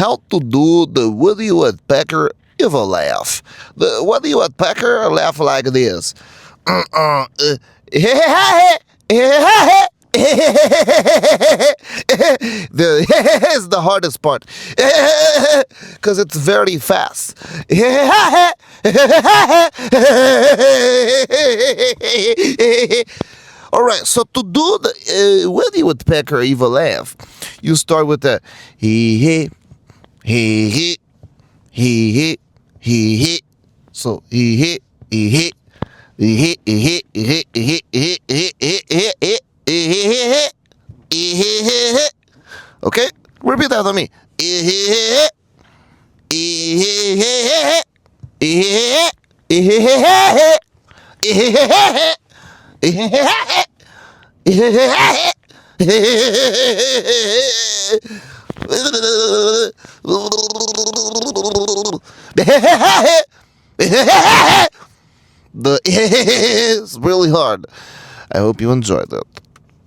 how to do the Woody Woodpecker evil laugh. The Woody Woodpecker laugh like this. Is the hardest part because it's very fast. All right, so to do the Woody Woodpecker evil laugh, you start with the he he he he. So he. Okay, repeat after me. The is really hard. I hope you enjoyed it.